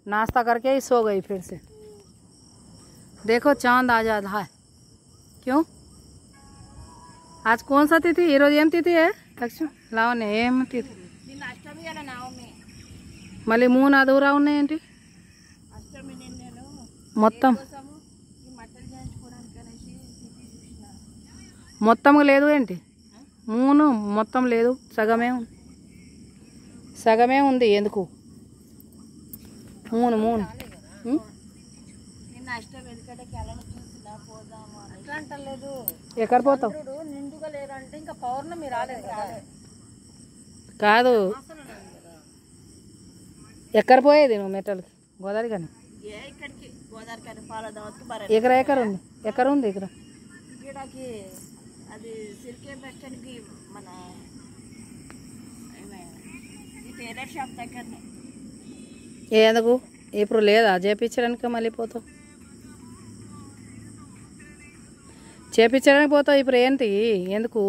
नाश्ता करके ही सो गई फिर से। देखो चांद आजाद है। क्यों आज कौन सा तिथि ఈ రోజు ఏం తిథి లక్ష్మి లావణ్య ఏం తిథి మళ్ళీ 3 అదూరా ఉన్నాయేంటి మొత్తం మొత్తం లేదు ఏంటి 3 మొత్తం లేదు సగమే ఉంది ఎందుకు 3 ఎక్కడ పోతావు కాదు ఎక్కడ పోయేది నువ్వు మెట్టలకి గోదావరి కానీ ఎకర ఉంది ఇక్కడ ఎందుకు ఇప్పుడు లేదా చేపించడానికి మళ్ళీ పోతావు చేపించడానికి పోతావు ఇప్పుడు ఏంటి ఎందుకు